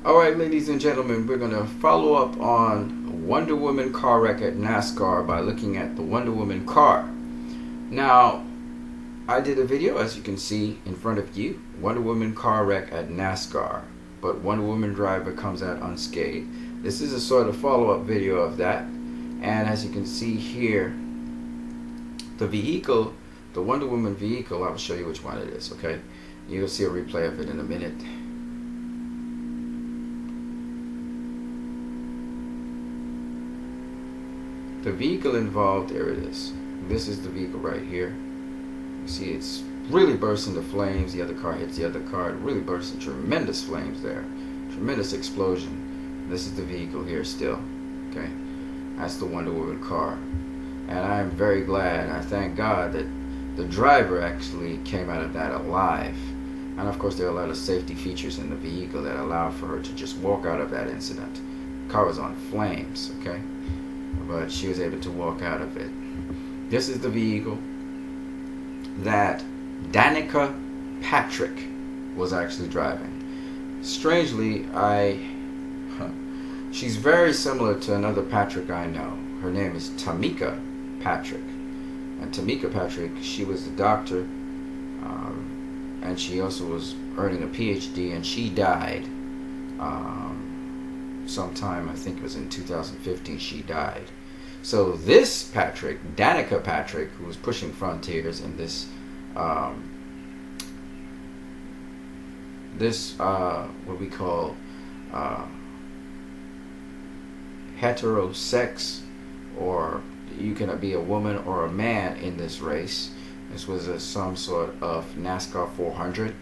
Alright, ladies and gentlemen, we're going to follow up on Wonder Woman car wreck at NASCAR by looking at the Wonder Woman car. Now, I did a video, as you can see in front of you, Wonder Woman car wreck at NASCAR, but Wonder Woman driver comes out unscathed. This is a sort of follow-up video of that, and as you can see here, the vehicle, the Wonder Woman vehicle, I'll show you which one it is, okay? You'll see a replay of it in a minute. The vehicle involved, there it is. This is the vehicle right here. You see it's really bursts into flames. The other car hits the other car. It really bursts into tremendous flames there. Tremendous explosion. This is the vehicle here still. Okay. That's the Wonder Woman car. And I am very glad, I thank God that the driver actually came out of that alive. And of course there are a lot of safety features in the vehicle that allowed for her to just walk out of that incident. The car was on flames, okay? But she was able to walk out of it. This is the vehicle that Danica Patrick was actually driving. Strangely, she's very similar to another Patrick I know. Her name is Danica Patrick. And Danica Patrick, she was a doctor, and she also was earning a PhD, and she died sometime, I think it was in 2015, she died. So this Patrick, Danica Patrick, who was pushing frontiers in this what we call heterosex, or you can be a woman or a man in this race. This was some sort of NASCAR 400.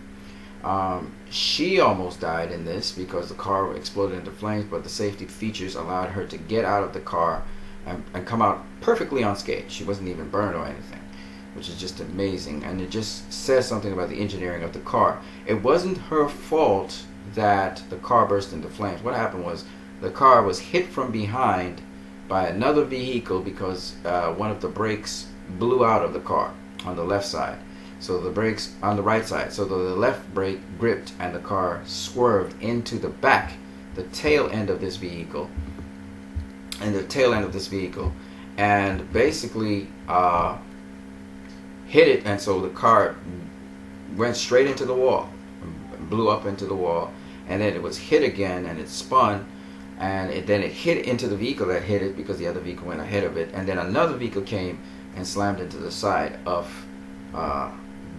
She almost died in this because the car exploded into flames, but the safety features allowed her to get out of the car and come out perfectly unscathed. She wasn't even burned or anything, which is just amazing. And it just says something about the engineering of the car. It wasn't her fault that the car burst into flames. What happened was the car was hit from behind by another vehicle because one of the brakes blew out of the car on the left side. So the brakes on the right side. So the left brake gripped and the car swerved into the back, the tail end of this vehicle, and basically hit it, and so the car went straight into the wall, blew up into the wall, and then it was hit again, and it spun, and then it hit into the vehicle that hit it because the other vehicle went ahead of it, and then another vehicle came and slammed into the side of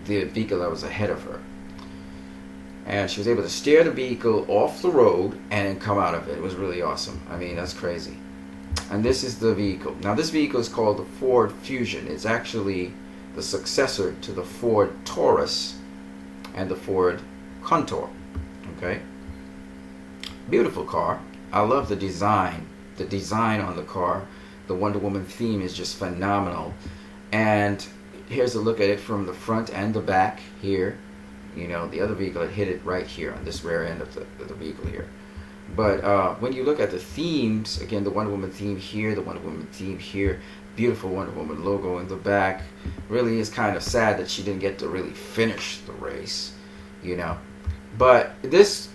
the vehicle that was ahead of her. And she was able to steer the vehicle off the road and then come out of it. It was really awesome. I mean, that's crazy. And this is the vehicle. Now this vehicle is called the Ford Fusion. It's actually the successor to the Ford Taurus and the Ford Contour. Okay? Beautiful car. I love the design. The design on the car. The Wonder Woman theme is just phenomenal. And here's a look at it from the front and the back here. You know, the other vehicle had hit it right here on this rear end of the vehicle here. But when you look at the themes, again, the Wonder Woman theme here, the Wonder Woman theme here, beautiful Wonder Woman logo in the back. Really is kind of sad that she didn't get to really finish the race, you know. But this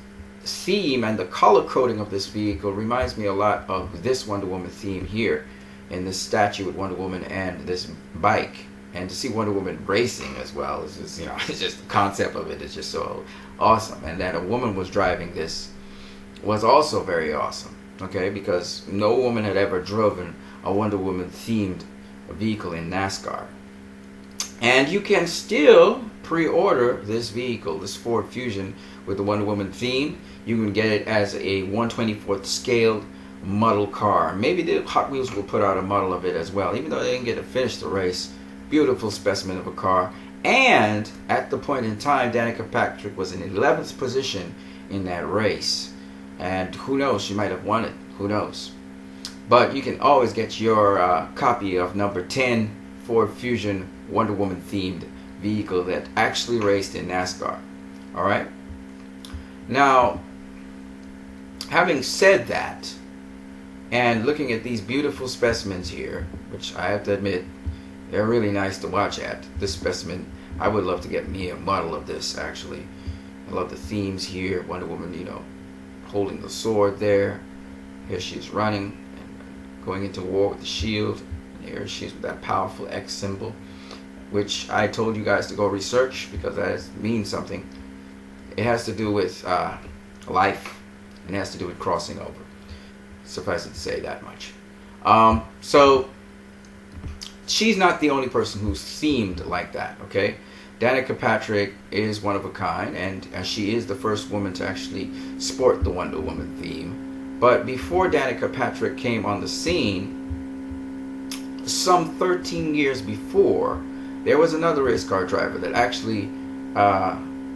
theme and the color coding of this vehicle reminds me a lot of this Wonder Woman theme here, in this statue with Wonder Woman and this bike. And to see Wonder Woman racing as well is just, you know, it's just the concept of it is just so awesome. And that a woman was driving this was also very awesome, okay, because no woman had ever driven a Wonder Woman themed vehicle in NASCAR. And you can still pre-order this vehicle, this Ford Fusion with the Wonder Woman theme. You can get it as a 1/24th scaled model car. Maybe the Hot Wheels will put out a model of it as well, even though they didn't get to finish the race. Beautiful specimen of a car. And at the point in time, Danica Patrick was in 11th position in that race. And who knows, she might have won it. Who knows? But you can always get your copy of number 10 Ford Fusion Wonder Woman themed vehicle that actually raced in NASCAR. Alright? Now, having said that, and looking at these beautiful specimens here, which I have to admit, they're really nice to watch at. This specimen, I would love to get me a model of this, actually. I love the themes here. Wonder Woman, you know, holding the sword there. Here she's running and going into war with the shield. And here she is with that powerful X symbol, which I told you guys to go research because that means something. It has to do with life, and it has to do with crossing over. Suffice it to say that much. So she's not the only person who's themed like that, okay? Danica Patrick is one of a kind, and she is the first woman to actually sport the Wonder Woman theme. But before Danica Patrick came on the scene, some 13 years before, there was another race car driver that actually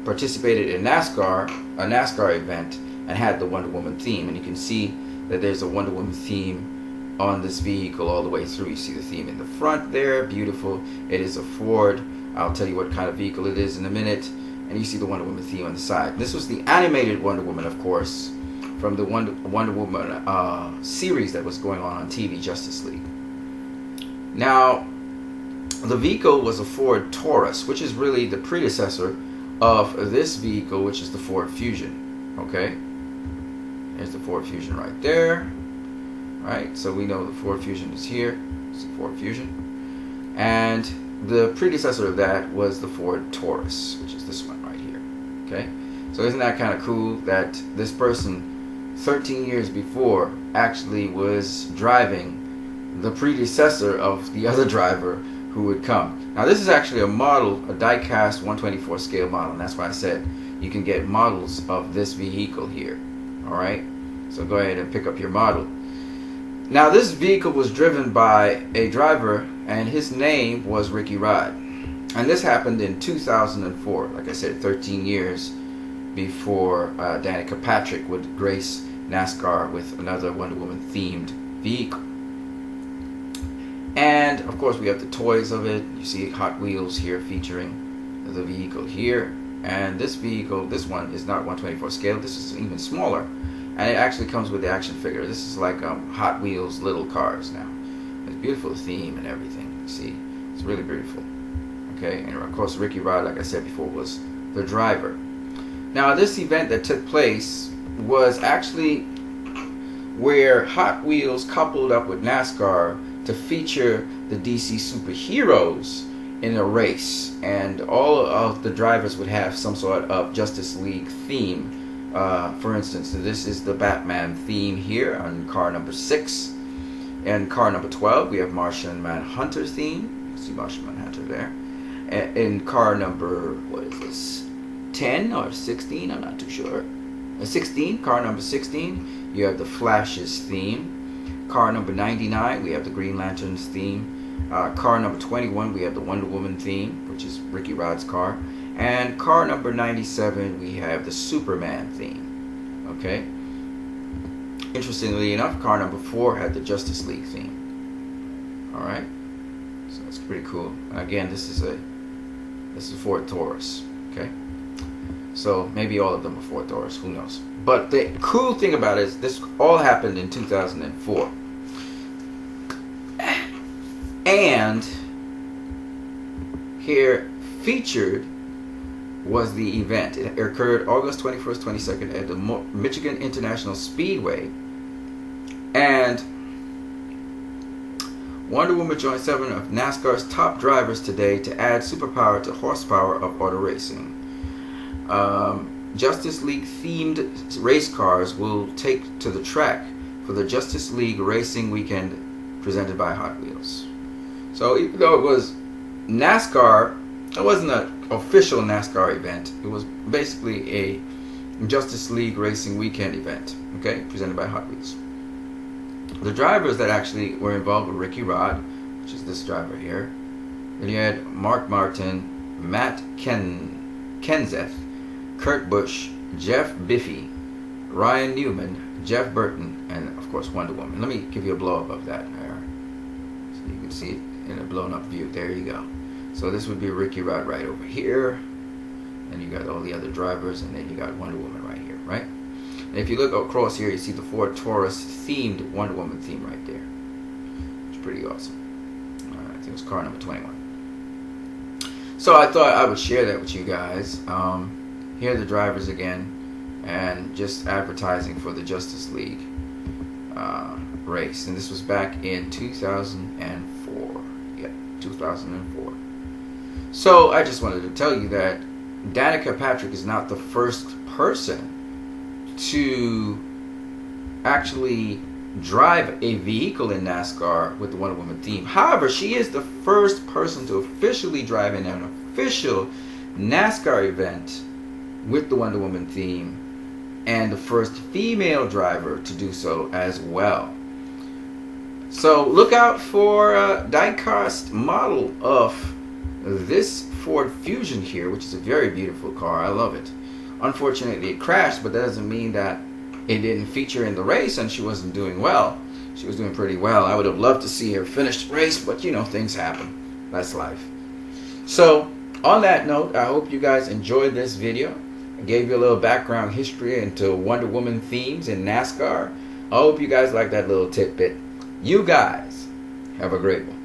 participated in NASCAR, a NASCAR event, and had the Wonder Woman theme. And you can see that there's a Wonder Woman theme on this vehicle all the way through. You see the theme in the front there, beautiful. It is a Ford. I'll tell you what kind of vehicle it is in a minute. And you see the Wonder Woman theme on the side. This was the animated Wonder Woman, of course, from the Wonder Woman series that was going on TV, Justice League. Now, the vehicle was a Ford Taurus, which is really the predecessor of this vehicle, which is the Ford Fusion. Okay, there's the Ford Fusion right there. Right, so we know the Ford Fusion is here. It's the Ford Fusion, and the predecessor of that was the Ford Taurus, which is this one right here. Okay, so isn't that kind of cool that this person 13 years before actually was driving the predecessor of the other driver who would come. Now this is actually a model, a die-cast 124 scale model, and that's why I said you can get models of this vehicle here. Alright, so go ahead and pick up your model. Now this vehicle was driven by a driver, and his name was Ricky Rod. And this happened in 2004, like I said, 13 years before Danica Patrick would grace NASCAR with another Wonder Woman themed vehicle. And of course we have the toys of it. You see Hot Wheels here featuring the vehicle here. And this vehicle, this one is not 124 scale. This is even smaller. And it actually comes with the action figure. This is like Hot Wheels little cars now. It's a beautiful theme and everything. You see, it's really beautiful. Okay, and of course Ricky Rod, like I said before, was the driver. Now this event that took place was actually where Hot Wheels coupled up with NASCAR to feature the DC superheroes in a race, and all of the drivers would have some sort of Justice League theme. For instance, this is the Batman theme here on car number 6. And car number 12, we have Martian Manhunter theme. You see Martian Manhunter there. And in car number, what is this, 10 or 16? I'm not too sure. 16, car number 16, you have the Flash's theme. Car number 99, we have the Green Lantern's theme. Car number 21, we have the Wonder Woman theme, which is Ricky Rod's car. And car number 97, we have the Superman theme. Okay. Interestingly enough, car number 4 had the Justice League theme. All right. So that's pretty cool. Again, this is a Ford Taurus. Okay. So maybe all of them are Ford Taurus. Who knows? But the cool thing about it is this all happened in 2004. And here featured was the event. It occurred August 21st, 22nd at the Michigan International Speedway. And Wonder Woman joined 7 of NASCAR's top drivers today to add superpower to horsepower of auto racing. Justice League themed race cars will take to the track for the Justice League Racing Weekend presented by Hot Wheels. So even though it was NASCAR, it wasn't an official NASCAR event. It was basically a Justice League Racing Weekend event, okay, presented by Hot Wheels. The drivers that actually were involved were Ricky Rod, which is this driver here. Then you had Mark Martin, Matt Kenseth, Kurt Busch, Jeff Biffy, Ryan Newman, Jeff Burton, and of course Wonder Woman. Let me give you a blow up of that there, so you can see it in a blown up view. There you go. So this would be Ricky Rod right over here, and you got all the other drivers, and then you got Wonder Woman right here, right? And if you look across here, you see the Ford Taurus themed Wonder Woman theme right there. It's pretty awesome. I think it was car number 21. So I thought I would share that with you guys. Here are the drivers again. and just advertising for the Justice League race. And this was back in 2004. Yep, 2004. So I just wanted to tell you that Danica Patrick is not the first person to actually drive a vehicle in NASCAR with the Wonder Woman theme. However, she is the first person to officially drive in an official NASCAR event with the Wonder Woman theme, and the first female driver to do so as well. So look out for a die-cast model of this Ford Fusion here, which is a very beautiful car. I love it. Unfortunately, it crashed, but that doesn't mean that it didn't feature in the race and she wasn't doing well. She was doing pretty well. I would have loved to see her finish the race, but you know, things happen. That's life. So on that note, I hope you guys enjoyed this video. I gave you a little background history into Wonder Woman themes in NASCAR. I hope you guys like that little tidbit. You guys have a great one.